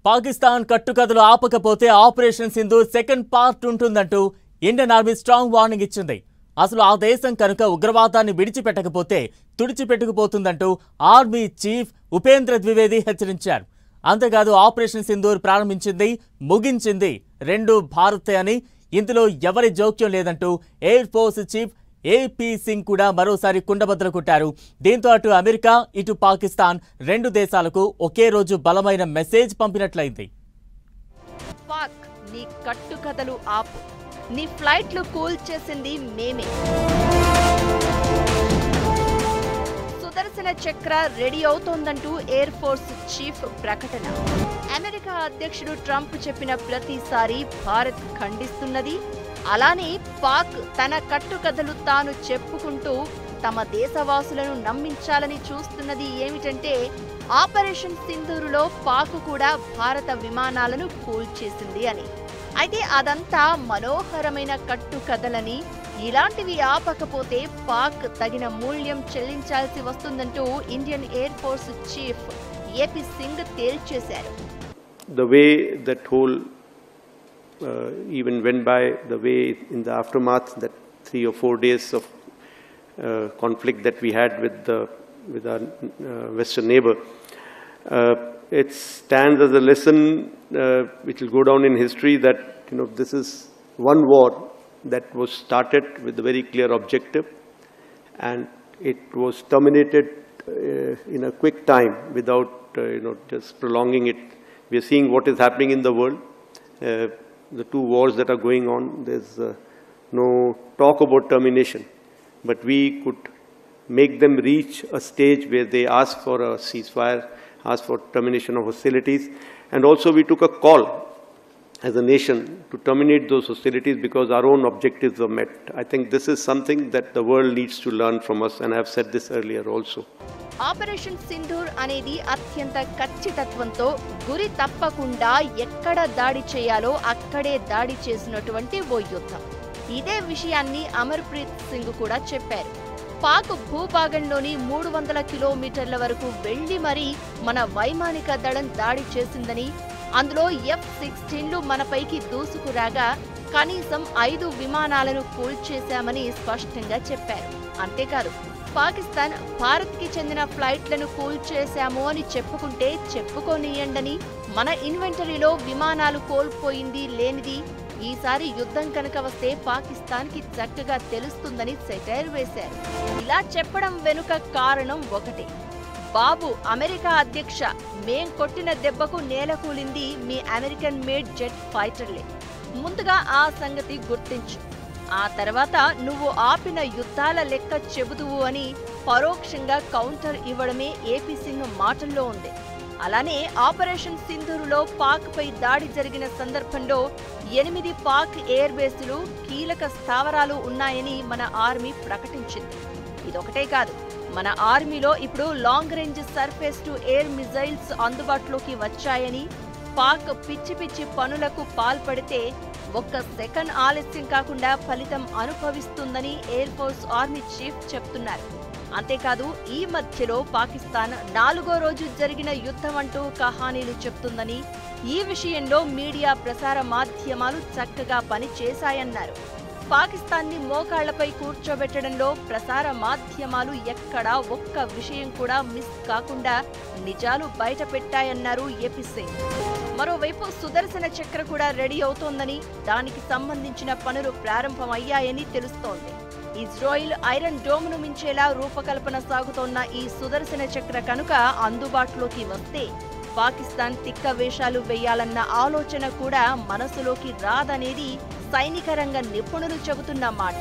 పాకిస్తాన్ కట్టుకథలు ఆపకపోతే operation Sindoor second part ఉంటుందంటూ ఇండియన్ ఆర్మీ స్ట్రాంగ్ వార్నింగ్ ఇచ్చింది. అసలు ఆ దేశం కనుక ఉగ్రవాదాన్ని విడిచిపెట్టకపోతే తుడిచిపెట్టుకుపోతుందంటూ ఆర్మీ చీఫ్ ఉపేంద్ర ద్వివేది హెచ్చరించారు. అంతేకాదు ఆపరేషన్ సింధూర్ ప్రారంభించింది, ముగించింది రెండు భారతే అని, ఇందులో ఎవరి జోక్యం లేదంటూ air force chief AP Singh కూడా మరోసారి కుండబద్దలు కొట్టారు. దీంతో అటు అమెరికా ఇటు పాకిస్తాన్ రెండు దేశాలకు ఒకే రోజు బలమైన మెసేజ్ పంపినట్లయింది. పాక్ నీ కట్టుకథలు ఆపు, నీ ఫ్లైట్లు కూల్ చేసింది మేమే. సుదర్శన చక్ర రెడీ అవుతోందంటూ ఎయిర్ ఫోర్స్ చీఫ్ ప్రకటన. అమెరికా అధ్యక్షుడు ట్రంప్ చెప్పిన ప్రతిసారి భారత్ ఖండిస్తున్నది. అలానే పాక్ తన కట్టుకథలు తాను చెప్పుకుంటూ తమ దేశవాసులను నమ్మించాలని చూస్తున్నది ఏమిటంటే ఆపరేషన్ సింధూరులో పాక్ కూడా భారత విమానాలను కూల్చేసింది అని. అయితే అదంతా మనోహరమైన కట్టుకథలని, ఇలాంటివి ఆపకపోతే పాక్ తగిన మూల్యం చెల్లించాల్సి వస్తుందంటూ Indian air force chief AP Singh తేల్చేశారు. The way that whole even went by, the way in the aftermath, that 3 or 4 days of conflict that we had with our western neighbor, it stands as a lesson which will go down in history that this is one war that was started with a very clear objective, and it was terminated in a quick time without just prolonging it. We are seeing what is happening in the world. The two wars that are going on, there's no talk about termination, but we could make them reach a stage where they ask for a ceasefire, ask for termination of hostilities, and also we took a call as a nation to terminate those hostilities because our own objectives were met. I think this is something that the world needs to learn from us, and I have said this earlier also. Operation Sindoor అనేది అత్యంత ఖచ్చితత్వంతో గురి తప్పకుండా ఎక్కడ దాడి చేయాలో అక్కడే దాడి చేసినటువంటి ఓ యుద్ధం. ఇదే విషయాన్ని అమర్ప్రీత్ సింగ్ కూడా చెప్పారు. పాక్ భూభాగంలోని 300 కిలోమీటర్ల వరకు వెళ్లి మరీ మన వైమానిక దళం దాడి చేసిందని, అందులో F-16లు మనపైకి దూసుకురాగా కనీసం 5 విమానాలను కూల్చేశామని స్పష్టంగా చెప్పారు. అంతేకాదు పాకిస్తాన్ భారత్కి చెందిన ఫ్లైట్లను కూల్చేశాము అని చెప్పుకుంటే చెప్పుకోనియండని, మన ఇన్వెంటరీలో విమానాలు కోల్పోయింది లేనిది ఈసారి యుద్ధం కనుక వస్తే పాకిస్తాన్కి చక్కగా తెలుస్తుందని సెటైర్ వేశారు. ఇలా చెప్పడం వెనుక కారణం ఒకటే, బాబు అమెరికా అధ్యక్ష, మేం కొట్టిన దెబ్బకు నేలకూలింది మీ అమెరికన్ మేడ్ జెట్ ఫైటర్లే. ముందుగా ఆ సంగతి గుర్తించు, ఆ తర్వాత నువ్వు ఆపిన యుద్ధాల లెక్క చెబుదువు అని పరోక్షంగా కౌంటర్ ఇవ్వడమే ఏపీ సింగ్ మాటల్లో ఉంది. అలానే ఆపరేషన్ సింధూరులో పాక్ పై దాడి జరిగిన సందర్భంలో 8 పాక్ ఎయిర్ బేసులు, కీలక స్థావరాలు ఉన్నాయని మన ఆర్మీ ప్రకటించింది. ఇదొకటే కాదు, మన ఆర్మీలో ఇప్పుడు long range surface to air missiles అందుబాటులోకి వచ్చాయని, పాక్ పిచ్చి పిచ్చి పనులకు పాల్పడితే ఒక్క సెకండ్ ఆలస్యం కాకుండా ఫలితం అనుభవిస్తుందని ఎయిర్ ఫోర్స్ ఆర్మీ చీఫ్ చెప్తున్నారు. అంతేకాదు ఈ మధ్యలో పాకిస్తాన్ 4వ రోజు జరిగిన యుద్ధం అంటూ కహానీలు చెప్తుందని, ఈ విషయంలో మీడియా ప్రసార మాధ్యమాలు చక్కగా పనిచేశాయన్నారు. పాకిస్తాన్ని మోకాళ్లపై కూర్చోబెట్టడంలో ప్రసార మాధ్యమాలు ఎక్కడా ఒక్క విషయం కూడా మిస్ కాకుండా నిజాలు బయట పెట్టాయన్నారు ఏపీ సింగ్. మరోవైపు సుదర్శన చక్ర కూడా రెడీ అవుతోందని, దానికి సంబంధించిన పనులు ప్రారంభమయ్యాయని తెలుస్తోంది. ఇజ్రాయిల్ ఐరన్ డోమ్ను మించేలా రూపకల్పన సాగుతోన్న ఈ సుదర్శన చక్ర కనుక అందుబాటులోకి వస్తే పాకిస్తాన్ తిక్క వేషాలు వేయాలన్న ఆలోచన కూడా మనసులోకి రాదనేది సైనిక రంగ నిపుణులు చెబుతున్న మాట.